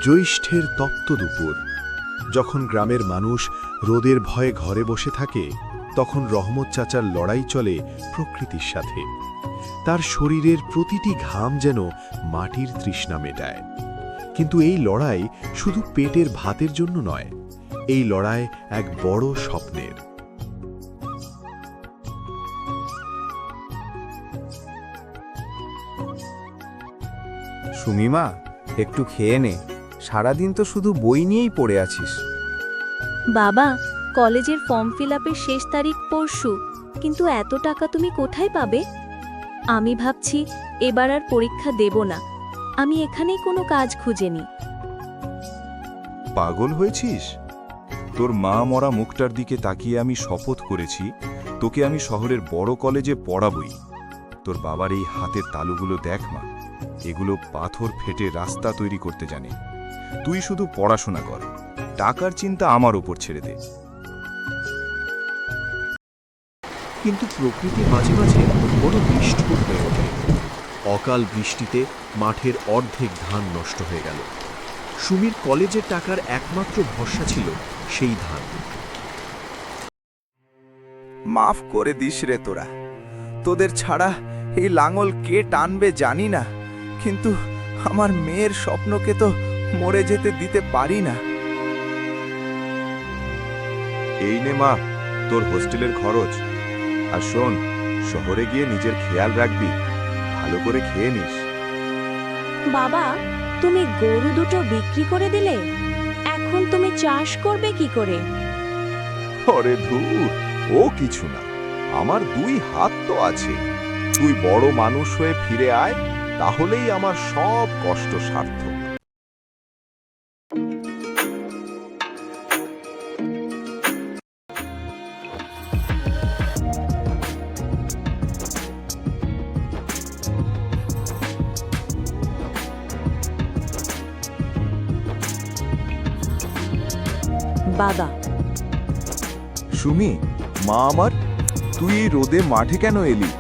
জ্যৈষ্ঠের তপ্ত দুপুর, যখন গ্রামের মানুষ রোদের ভয়ে ঘরে বসে থাকে, তখন রহমত চাচার লড়াই চলে প্রকৃতির সাথে। তার শরীরের প্রতিটি ঘাম যেন মাটির তৃষ্ণা মেটায়। কিন্তু এই লড়াই শুধু পেটের ভাতের জন্য নয়, এই লড়াই এক বড় স্বপ্নের। সুমিমা, একটু খেয়ে নে। সারাদিন তো শুধু বই নিয়েই পড়ে আছিস। বাবা, কলেজের ফর্ম ফিল আপের শেষ তারিখ পরশু, কিন্তু এত টাকা তুমি কোথায় পাবে? আমি ভাবছি এবার আর পরীক্ষা দেব না। আমি এখানেই কোনো কাজ খুঁজে নিই। পাগল হয়েছিস? তোর মা মরা মুখটার দিকে তাকিয়ে আমি শপথ করেছি তোকে আমি শহরের বড় কলেজে পড়াবই। তোর বাবার এই হাতের তালুগুলো দেখ মা, এগুলো পাথর ফেটে রাস্তা তৈরি করতে জানে। তুই শুধু পড়াশোনা কর, টাকার চিন্তা আমার ওপর ছেড়ে দে। কিন্তু প্রকৃতি মাঝে মাঝে বড় নিষ্ঠুর হয়ে ওঠে। অকাল বৃষ্টিতে মাঠের অর্ধেক ধান নষ্ট হয়ে গেল। সুমির কলেজের টাকার একমাত্র ভরসা ছিল সেই ধান। মাফ করে দিস রে তোরা। তোদের ছাড়া এই লাঙল কে টানবে জানি না, কিন্তু আমার মেয়ের স্বপ্নকে তো মরে যেতে দিতে পারি না। এই নে মা, তোর হোস্টেলের খরচ। আর শোন, শহরে গিয়ে নিজের খেয়াল রাখবি, ভালো করে খেয়ে নিস। বাবা, তুমি গরু দুটো বিক্রি করে দিলে, এখন তুমি চাষ করবে কি করে? ওরে ধুর, ও কিছু না, আমার 2 হাত তো আছে। তুই বড় মানুষ হয়ে ফিরে আয়, তাহলেই আমার সব কষ্ট সার্থক। বাবা, সুমি, মা আমার, তুই এই রোদে মাঠে কেন এলি?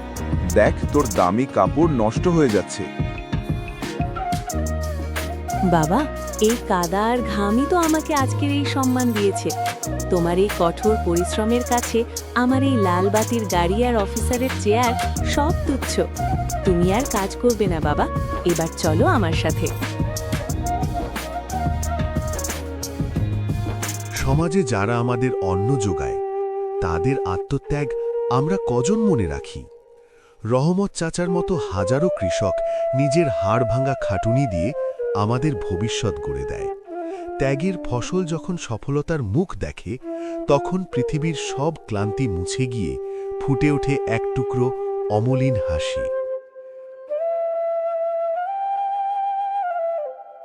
দেখ, তোর দামি কাপড় নষ্ট হয়ে যাচ্ছে। বাবা, এই কাদা আর ঘামই তো আমাকে আজকের এই সম্মান দিয়েছে। তোমার এই কঠোর পরিশ্রমের কাছে আমার এই লাল বাতির গাড়ি আর অফিসারের চেয়ার সব তুচ্ছ। তুমি আর কাজ করবে না বাবা, এবার চলো আমার সাথে। সমাজে যারা আমাদের অন্ন যোগায়, তাদের আত্মত্যাগ আমরা কজন মনে রাখি? রহমত চাচার মতো হাজারো কৃষক নিজের হাড় ভাঙা খাটুনি দিয়ে আমাদের ভবিষ্যৎ গড়ে দেয়। ত্যাগের ফসল যখন সফলতার মুখ দেখে, তখন পৃথিবীর সব ক্লান্তি মুছে গিয়ে ফুটে ওঠে এক টুকরো অমলিন হাসি।